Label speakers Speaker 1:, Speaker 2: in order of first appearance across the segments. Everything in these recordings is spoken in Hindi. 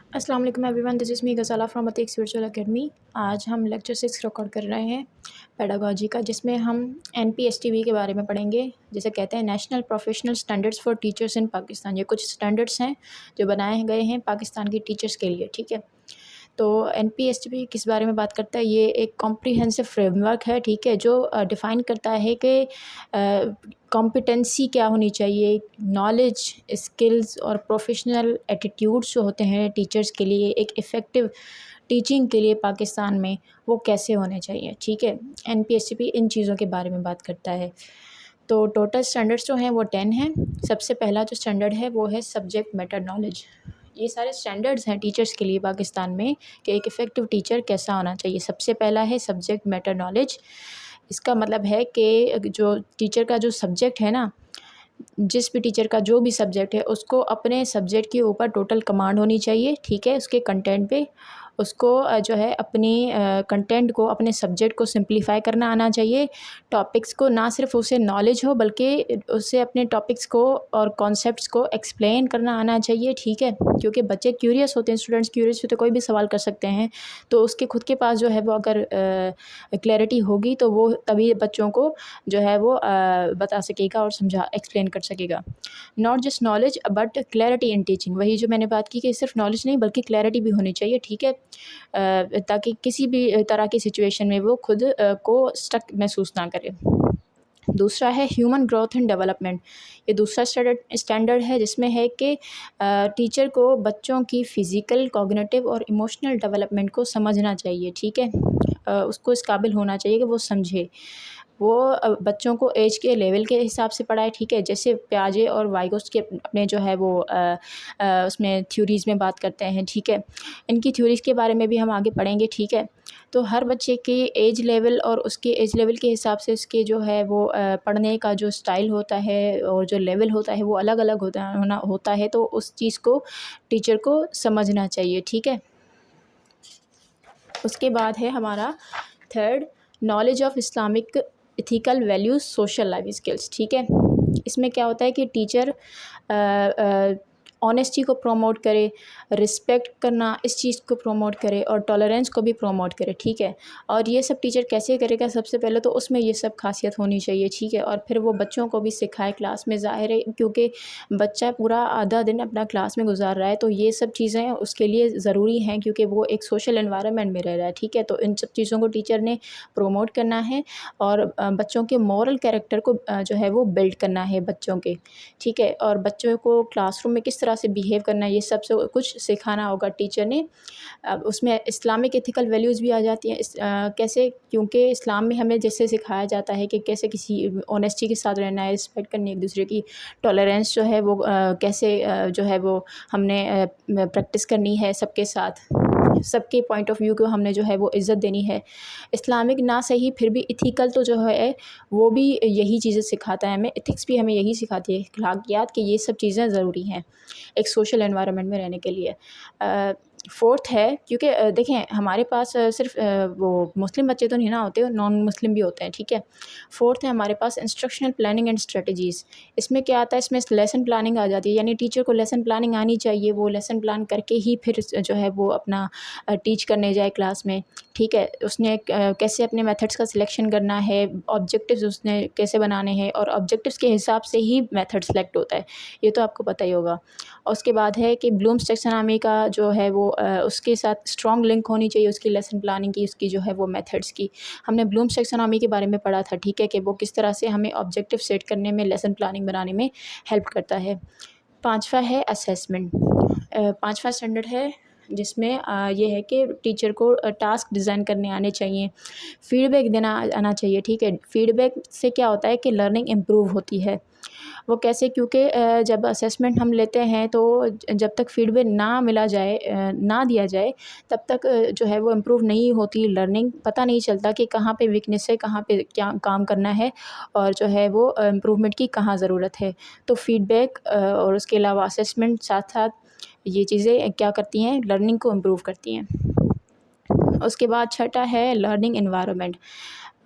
Speaker 1: अस्सलाम वालेकुम everyone, this is me Ghazala from Atiq spiritual academy. आज हम लेक्चर 6 रिकॉर्ड कर रहे हैं पेडागॉजी का, जिसमें हम एनपीएसटीवी के बारे में पढ़ेंगे। जिसे कहते हैं national professional standards for teachers in Pakistan. ये कुछ स्टैंडर्ड्स हैं जो बनाए गए हैं पाकिस्तान की टीचर्स के लिए, ठीक है। तो एनपीएसटीवी किस बारे में बात करता है? ये एक कॉम्प्रिहेंसिव फ्रेमवर्क है, ठीक है, जो डिफ़ाइन करता है कि कॉम्पिटेंसी क्या होनी चाहिए, नॉलेज, स्किल्स और प्रोफेशनल एटीट्यूड्स जो होते हैं टीचर्स के लिए एक इफ़ेक्टिव टीचिंग के लिए पाकिस्तान में, वो कैसे होने चाहिए, ठीक है। एनपीएसटीवी इन चीज़ों के बारे में बात करता है। तो टोटल स्टैंडर्ड्स जो हैं वो 10 हैं। सबसे पहला जो स्टैंडर्ड है वो है सब्जेक्ट मैटर नॉलेज। ये सारे स्टैंडर्ड्स हैं टीचर्स के लिए पाकिस्तान में कि एक इफ़ेक्टिव टीचर कैसा होना चाहिए। सबसे पहला है सब्जेक्ट मैटर नॉलेज। इसका मतलब है कि जो टीचर का जो सब्जेक्ट है ना, जिस भी टीचर का जो भी सब्जेक्ट है उसको अपने सब्जेक्ट के ऊपर टोटल कमांड होनी चाहिए, ठीक है। उसके कंटेंट पे उसको जो है अपनी कंटेंट को, अपने सब्जेक्ट को सिंप्लीफाई करना आना चाहिए। टॉपिक्स को ना सिर्फ उसे नॉलेज हो बल्कि उसे अपने टॉपिक्स को और कॉन्सेप्ट्स को एक्सप्लेन करना आना चाहिए, ठीक है। क्योंकि बच्चे क्यूरियस होते हैं, स्टूडेंट्स क्यूरियस होते हैं, कोई भी सवाल कर सकते हैं। तो उसके खुद के पास जो है वो अगर क्लैरिटी होगी तो वो तभी बच्चों को जो है वो बता सकेगा और समझा एक्सप्लेन कर सकेगा। Not just knowledge but clarity in teaching. वही जो मैंने बात की कि सिर्फ नॉलेज नहीं बल्कि क्लैरिटी भी होनी चाहिए, ठीक है। ताकि किसी भी तरह की सिचुएशन में वो खुद को स्टक महसूस ना करे। दूसरा है ह्यूमन ग्रोथ एंड डेवलपमेंट। ये दूसरा स्टैंडर्ड है जिसमें है कि टीचर को बच्चों की फ़िज़िकल, कॉग्निटिव और इमोशनल डेवलपमेंट को समझना चाहिए, ठीक है। उसको इस काबिल होना चाहिए कि वो समझे। वो बच्चों को एज के लेवल के हिसाब से पढ़ाए, ठीक है। जैसे पियाजे और वाइगोस के अपने जो है वो उसमें थ्योरीज़ में बात करते हैं, ठीक है। इनकी थ्योरीज़ के बारे में भी हम आगे पढ़ेंगे, ठीक है। तो हर बच्चे के एज लेवल और उसके एज लेवल के हिसाब से उसके जो है वो पढ़ने का जो स्टाइल होता है और जो लेवल होता है वो अलग-अलग होता है। तो उस चीज़ को टीचर को समझना चाहिए, ठीक है। उसके बाद है हमारा third, knowledge of Islamic ethical values, social life skills, ठीक है। इसमें क्या होता है कि टीचर ऑनेस्टी को प्रमोट करे, रिस्पेक्ट करना इस चीज़ को प्रमोट करे और टॉलरेंस को भी प्रमोट करे, ठीक है। और ये सब टीचर कैसे करेगा? सबसे पहले तो उसमें ये सब खासियत होनी चाहिए, ठीक है। और फिर वो बच्चों को भी सिखाए क्लास में। ज़ाहिर है क्योंकि बच्चा पूरा आधा दिन अपना क्लास में गुजार रहा है, तो ये सब चीज़ें उसके लिए ज़रूरी हैं क्योंकि वो एक सोशल एनवायरनमेंट में रह रहा है, ठीक है। तो इन सब चीज़ों को टीचर ने प्रमोट करना है और बच्चों के मॉरल कैरेक्टर को जो है वो बिल्ड करना है बच्चों के, ठीक है। और बच्चों को क्लासरूम में किस तरह से बिहेव करना है ये सब से कुछ सिखाना होगा टीचर ने। अब उसमें इस्लामिक एथिकल वैल्यूज़ भी आ जाती हैं। कैसे? क्योंकि इस्लाम में हमें जैसे सिखाया जाता है कि कैसे किसी ऑनेस्टी के साथ रहना है, रिस्पेक्ट करनी है एक दूसरे की, टॉलरेंस जो है वो कैसे जो है वो हमने प्रैक्टिस करनी है सबके साथ, सबके पॉइंट ऑफ व्यू को हमने जो है वो इज़्ज़त देनी है। इस्लामिक ना सही फिर भी एथिकल तो जो है वो भी यही चीज़ें सिखाता है हमें। एथिक्स भी हमें यही सिखाती है, अखलाकियात, कि ये सब चीज़ें ज़रूरी हैं एक सोशल एनवायरनमेंट में रहने के लिए। फोर्थ है, क्योंकि देखें हमारे पास सिर्फ वो मुस्लिम बच्चे तो नहीं ना होते, नॉन मुस्लिम भी होते हैं, ठीक है। फोर्थ है हमारे पास इंस्ट्रक्शनल प्लानिंग एंड स्ट्रेटजीज़। इसमें क्या आता है? इसमें लेसन प्लानिंग आ जाती है, यानी टीचर को लेसन प्लानिंग आनी चाहिए। वो लेसन प्लान करके ही फिर जो है वो अपना टीच करने जाए क्लास में, ठीक है। उसने कैसे अपने मेथड्स का सिलेक्शन करना है, ऑब्जेक्टिव्स उसने कैसे बनाने हैं और ऑब्जेक्टिव्स के हिसाब से ही मेथड सेलेक्ट होता है, ये तो आपको पता ही होगा। और उसके बाद है कि ब्लूम्स टैक्सोनॉमी का जो है वो उसके साथ स्ट्रॉन्ग लिंक होनी चाहिए उसकी लेसन प्लानिंग की, उसकी जो है वो मेथड्स की। हमने ब्लूम्स टैक्सोनॉमी के बारे में पढ़ा था, ठीक है, कि वो किस तरह से हमें ऑब्जेक्टिव सेट करने में, लेसन प्लानिंग बनाने में हेल्प करता है। पाँचवा है असेसमेंट। पाँचवा स्टैंडर्ड है जिसमें ये है कि टीचर को टास्क डिज़ाइन करने आने चाहिए, फीडबैक देना आना चाहिए, ठीक है। फीडबैक से क्या होता है कि लर्निंग इम्प्रूव होती है। वो कैसे? क्योंकि जब असेसमेंट हम लेते हैं तो जब तक फीडबैक ना मिला जाए, ना दिया जाए, तब तक जो है वो इम्प्रूव नहीं होती लर्निंग। पता नहीं चलता कि कहाँ पे वीकनेस है, कहाँ पे क्या काम करना है और जो है वो इम्प्रूवमेंट की कहाँ ज़रूरत है। तो फीडबैक और उसके अलावा असेसमेंट साथ साथ ये चीज़ें क्या करती हैं? लर्निंग को इम्प्रूव करती हैं। उसके बाद छठा है लर्निंग एनवायरनमेंट।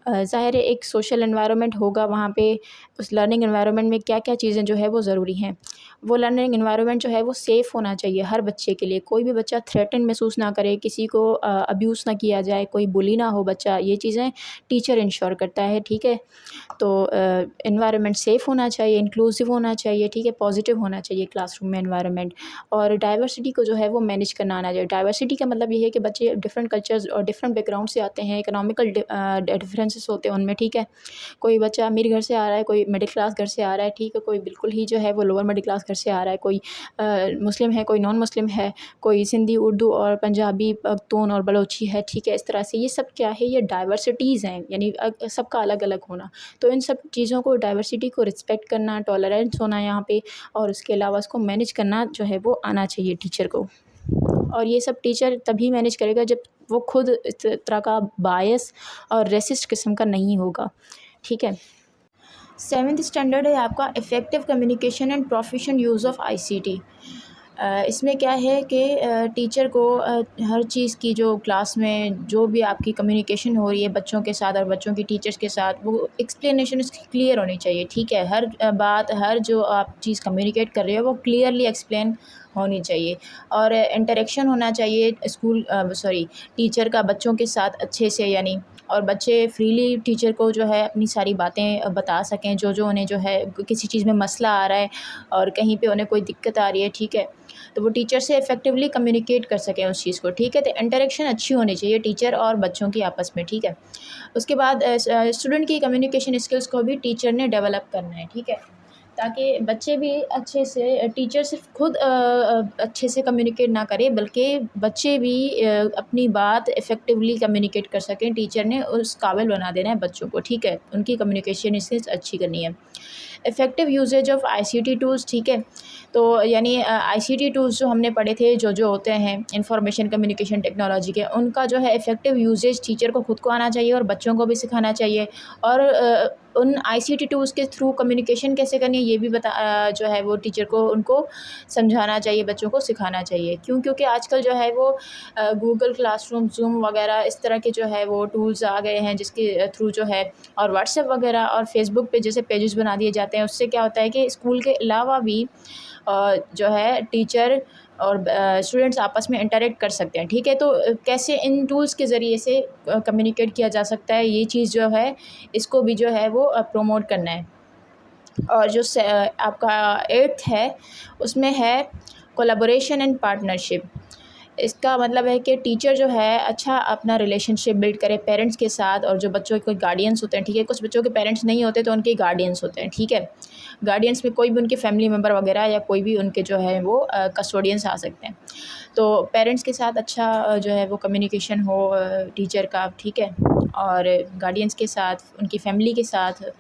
Speaker 1: ज़ाहिर है एक सोशल एनवायरनमेंट होगा वहाँ पे, उस लर्निंग एनवायरनमेंट में क्या-क्या चीज़ें जो है वो ज़रूरी हैं। वो लर्निंग एनवायरनमेंट जो है वो सेफ़ होना चाहिए हर बच्चे के लिए। कोई भी बच्चा थ्रेटन महसूस ना करे, किसी को अब्यूज़ ना किया जाए, कोई बुली ना हो बच्चा, ये चीज़ें टीचर इंश्योर करता है, ठीक है। तो एनवायरनमेंट सेफ़ होना चाहिए, इंक्लूसिव होना चाहिए, ठीक है, पॉजिटिव होना चाहिए क्लासरूम में एनवायरनमेंट। और डाइवर्सिटी को जो है वो मैनेज करना आना चाहिए। डाइवर्सिटी का मतलब ये है कि बच्चे डिफरेंट कल्चर्स और डिफरेंट बैकग्राउंड से आते हैं, इकोनॉमिकल डिफरेंसेस होते हैं उनमें, ठीक है। कोई बच्चा अमीर घर से आ रहा है, कोई मिडिल क्लास घर से आ रहा है, ठीक है, कोई बिल्कुल ही जो है वो लोअर मिडिल क्लास घर से आ रहा है, कोई मुस्लिम है, कोई नॉन मुस्लिम है, कोई सिंधी, उर्दू और पंजाबी, पख्तून और बलोची है, ठीक है। इस तरह से ये सब क्या है, ये डाइवर्सिटीज़ हैं, यानी सबका अलग अलग होना। तो इन सब चीज़ों को, डाइवर्सिटी को रिस्पेक्ट करना, टॉलरेंस होना यहाँ पे, और उसके अलावा उसको मैनेज करना जो है वो आना चाहिए टीचर को। और ये सब टीचर तभी मैनेज करेगा जब वो खुद इस तरह का बायस और रेसिस्ट किस्म का नहीं होगा, ठीक है। 7th स्टैंडर्ड है आपका effective communication and proficient use of ICT. इसमें क्या है कि टीचर को हर चीज़ की, जो क्लास में जो भी आपकी कम्युनिकेशन हो रही है बच्चों के साथ और बच्चों की टीचर्स के साथ, वो एक्सप्लेनेशन उसकी क्लियर होनी चाहिए, ठीक है। हर बात, हर जो आप चीज़ कम्युनिकेट कर रहे हो वो क्लियरली एक्सप्लेन होनी चाहिए। और इंटरेक्शन होना चाहिए टीचर का बच्चों के साथ अच्छे से, यानी और बच्चे फ्रीली टीचर को जो है अपनी सारी बातें बता सकें, जो उन्हें जो है किसी चीज़ में मसला आ रहा है और कहीं पे उन्हें कोई दिक्कत आ रही है, ठीक है, तो वो टीचर से इफ़ेक्टिवली कम्युनिकेट कर सकें उस चीज़ को, ठीक है। तो इंटरेक्शन अच्छी होनी चाहिए टीचर और बच्चों की आपस में, ठीक है। उसके बाद स्टूडेंट की कम्युनिकेशन स्किल्स को भी टीचर ने डेवलप करना है, ठीक है, ताकि बच्चे भी अच्छे से, टीचर सिर्फ खुद अच्छे से कम्युनिकेट ना करें, बल्कि बच्चे भी अपनी बात इफ़ेक्टिवली कम्युनिकेट कर सकें। टीचर ने उस काबिल बना देना है बच्चों को, ठीक है, उनकी कम्युनिकेशन स्किल्स अच्छी करनी है। Effective uses of ICT tools, ठीक है। तो यानी आईसीटी टूल्स जो हमने पढ़े थे, जो होते हैं इंफॉर्मेशन कम्युनिकेशन टेक्नोलॉजी के, उनका जो है इफ़ेक्टिव यूजेज टीचर को खुद को आना चाहिए और बच्चों को भी सिखाना चाहिए। और उन आईसीटी टूल्स के थ्रू कम्युनिकेशन कैसे करनी है ये भी जो है वो टीचर को उनको समझाना चाहिए, बच्चों को सिखाना चाहिए। क्योंकि आजकल जो है वो गूगल क्लासरूम, ज़ूम वगैरह इस तरह के जो है वो टूल्स आ गए हैं, जिसके थ्रू जो है, और व्हाट्सएप वगैरह और फेसबुक पे जैसे पेजेस बना दिए जाते हैं, उससे क्या होता है कि स्कूल के अलावा भी जो है टीचर और स्टूडेंट्स आपस में इंटरेक्ट कर सकते हैं, ठीक है। तो कैसे इन टूल्स के ज़रिए से कम्युनिकेट किया जा सकता है, ये चीज़ जो है इसको भी जो है वो प्रमोट करना है। और जो आपका 8th है उसमें है कोलैबोरेशन एंड पार्टनरशिप। इसका मतलब है कि टीचर जो है अच्छा अपना रिलेशनशिप बिल्ड करे पेरेंट्स के साथ, और जो बच्चों के गार्डियंस होते हैं, ठीक है, कुछ बच्चों के पेरेंट्स नहीं होते तो उनके गार्डियंस होते हैं, ठीक है। गार्डियंस में कोई भी उनके फैमिली मेम्बर वगैरह या कोई भी उनके जो है वो कस्टोडियंस आ सकते हैं। तो पेरेंट्स के साथ अच्छा जो है वो कम्युनिकेशन हो टीचर का, ठीक है, और गार्डियंस के साथ, उनकी फैमिली के साथ,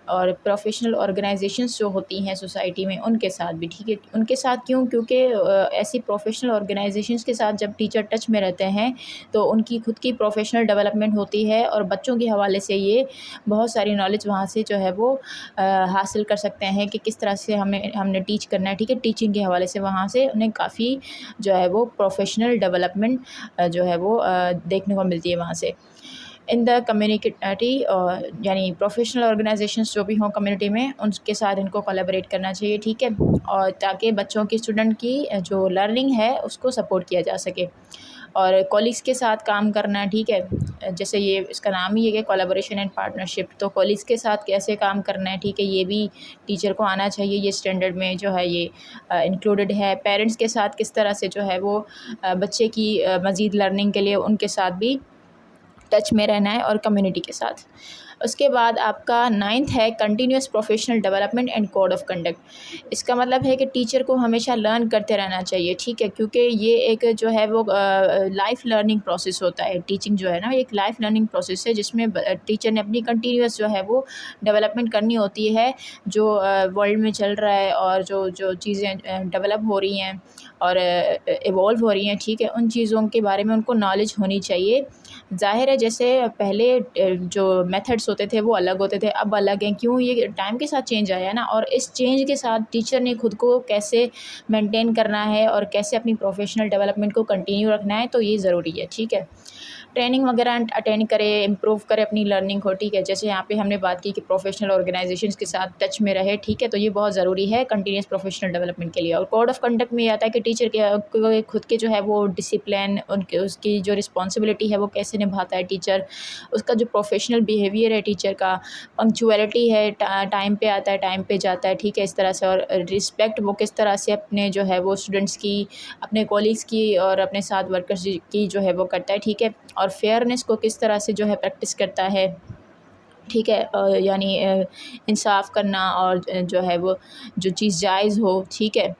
Speaker 1: और प्रोफेशनल ऑर्गेनाइजेशंस जो होती हैं सोसाइटी में उनके साथ भी, ठीक है। उनके साथ क्यों? क्योंकि ऐसी प्रोफेशनल ऑर्गेनाइजेशंस के साथ जब टीचर टच में रहते हैं तो उनकी खुद की प्रोफेशनल डेवलपमेंट होती है, और बच्चों के हवाले से ये बहुत सारी नॉलेज वहाँ से जो है वो हासिल कर सकते हैं कि किस तरह से हमने टीच करना है, ठीक है। टीचिंग के हवाले से वहाँ से उन्हें काफ़ी जो है वो प्रोफेशनल डेवलपमेंट जो है वो देखने को मिलती है वहाँ से। इन द कम्युनिटी, यानी प्रोफेशनल ऑर्गेनाइजेशंस जो भी हों कम्युनिटी में, उनके साथ इनको कोलैबोरेट करना चाहिए, ठीक है, और ताकि बच्चों की, स्टूडेंट की जो लर्निंग है उसको सपोर्ट किया जा सके। और कॉलीग्स के साथ काम करना, ठीक है, जैसे ये इसका नाम ही है कि कोलैबोरेशन एंड पार्टनरशिप, तो कॉलीग्स के साथ कैसे काम करना है, ठीक है, ये भी टीचर को आना चाहिए। ये स्टैंडर्ड में जो है ये इंक्लूडेड है। पेरेंट्स के साथ किस तरह से जो है वो बच्चे की मज़ीद लर्निंग के लिए उनके साथ भी टच में रहना है, और कम्युनिटी के साथ। उसके बाद आपका 9th है continuous professional development and code of conduct. इसका मतलब है कि टीचर को हमेशा लर्न करते रहना चाहिए, ठीक है, क्योंकि ये एक जो है वो लाइफ लर्निंग प्रोसेस होता है। टीचिंग जो है ना, एक लाइफ लर्निंग प्रोसेस है, जिसमें टीचर ने अपनी कंटिन्यूस जो है वो डेवलपमेंट करनी होती है, जो वर्ल्ड में चल रहा है और जो जो चीज़ें डेवलप हो रही हैं और इवॉल्व हो रही हैं, ठीक है, उन चीज़ों के बारे में उनको नॉलेज होनी चाहिए। ज़ाहिर है, जैसे पहले जो मेथड्स होते थे वो अलग होते थे, अब अलग हैं। क्यों? ये टाइम के साथ चेंज आया है ना, और इस चेंज के साथ टीचर ने खुद को कैसे मेंटेन करना है और कैसे अपनी प्रोफेशनल डेवलपमेंट को कंटिन्यू रखना है, तो ये ज़रूरी है, ठीक है। ट्रेनिंग वगैरह अटेंड करे, इम्प्रूव करे अपनी लर्निंग को, ठीक है। जैसे यहाँ पे हमने बात की कि प्रोफेशनल ऑर्गेनाइजेशंस के साथ टच में रहे, ठीक है, तो ये बहुत ज़रूरी है कंटिन्यूस प्रोफेशनल डेवलपमेंट के लिए। और कोड ऑफ कंडक्ट में ये आता है कि टीचर के खुद के जो है वो डिसिप्लिन, उनके उसकी जो रिस्पॉन्सिबिलिटी है वो कैसे निभाता है टीचर, उसका जो प्रोफेशनल बिहेवियर है टीचर का, पंक्चुअलिटी है, टाइम पे आता है, टाइम पे जाता है, ठीक है, इस तरह से। और रिस्पेक्ट वो किस तरह से अपने जो है वो स्टूडेंट्स की, अपने कॉलीग्स की और अपने साथ वर्कर्स की जो है वो करता है, ठीक है। और फेयरनेस को किस तरह से जो है प्रैक्टिस करता है, ठीक है, यानी इंसाफ़ करना और जो है वो जो चीज़ जायज़ हो, ठीक है,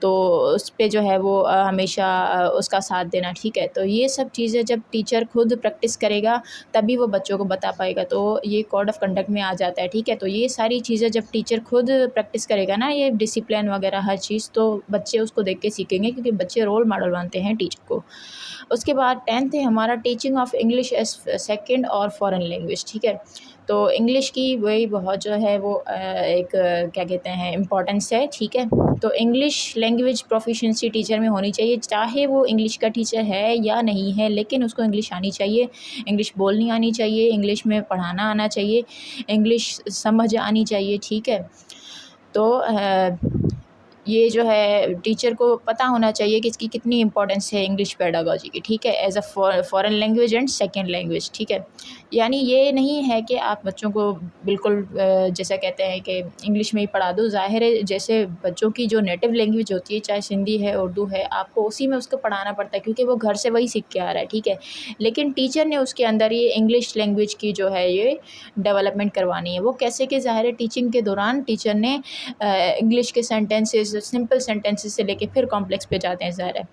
Speaker 1: तो उस पे जो है वो हमेशा उसका साथ देना, ठीक है। तो ये सब चीज़ें जब टीचर खुद प्रैक्टिस करेगा तभी वो बच्चों को बता पाएगा, तो ये कोड ऑफ कंडक्ट में आ जाता है, ठीक है। तो ये सारी चीज़ें जब टीचर खुद प्रैक्टिस करेगा ना, ये डिसिप्लिन वगैरह हर चीज़, तो बच्चे उसको देख के सीखेंगे, क्योंकि बच्चे रोल मॉडल मानते हैं टीचर को। उसके बाद 10th है हमारा teaching of English as second और फॉरेन लैंग्वेज, ठीक है। तो इंग्लिश की वही बहुत जो है वो एक क्या कहते हैं इम्पोर्टेंस है, ठीक है। तो इंग्लिश लैंग्वेज प्रोफिशिएंसी टीचर में होनी चाहिए, चाहे वो इंग्लिश का टीचर है या नहीं है, लेकिन उसको इंग्लिश आनी चाहिए, इंग्लिश बोलनी आनी चाहिए, इंग्लिश में पढ़ाना आना चाहिए, इंग्लिश समझ आनी चाहिए, ठीक है। तो ये जो है टीचर को पता होना चाहिए कि इसकी कितनी इंपॉर्टेंस है इंग्लिश पेडागोजी की, ठीक है, as a foreign language and second language, ठीक है। यानी ये नहीं है कि आप बच्चों को बिल्कुल जैसा कहते हैं कि इंग्लिश में ही पढ़ा दो। ज़ाहिर है जैसे बच्चों की जो नेटिव लैंग्वेज होती है, चाहे सिंधी है, उर्दू है, आपको उसी में उसको पढ़ाना पड़ता है, क्योंकि वो घर से वही सीख के आ रहा है, ठीक है। लेकिन टीचर ने उसके अंदर ये इंग्लिश लैंग्वेज की जो है ये डेवलपमेंट करवानी है। वो कैसे कि ज़ाहिर है टीचिंग के दौरान टीचर ने इंग्लिश के सेंटेंसेस, सिंपल सेंटेंसेस से लेके फिर कॉम्प्लेक्स पे जाते हैं, ज़ाहिर है।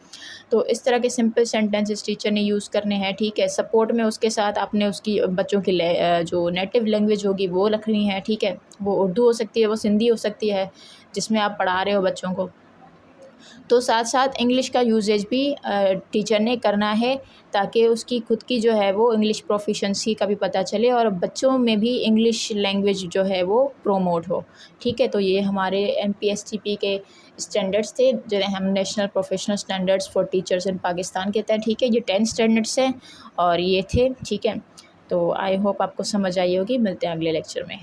Speaker 1: तो इस तरह के सिंपल सेंटेंसेस टीचर ने यूज़ करने हैं, ठीक है। सपोर्ट में उसके साथ आपने उसकी बच्चों की जो नेटिव लैंग्वेज होगी वो रखनी है, ठीक है। वो उर्दू हो सकती है, वो सिंधी हो सकती है जिसमें आप पढ़ा रहे हो बच्चों को। तो साथ साथ इंग्लिश का यूजेज भी टीचर ने करना है, ताकि उसकी खुद की जो है वो इंग्लिश प्रोफिशेंसी का भी पता चले और बच्चों में भी इंग्लिश लैंग्वेज जो है वो प्रोमोट हो, ठीक है। तो ये हमारे MPSTP के स्टैंडर्ड्स थे, जिन्हें हम national professional standards for teachers in Pakistan कहते हैं, ठीक है। ये 10 स्टैंडर्ड्स हैं और ये थे, ठीक है। तो आई होप आपको समझ आई होगी। मिलते हैं अगले लेक्चर में।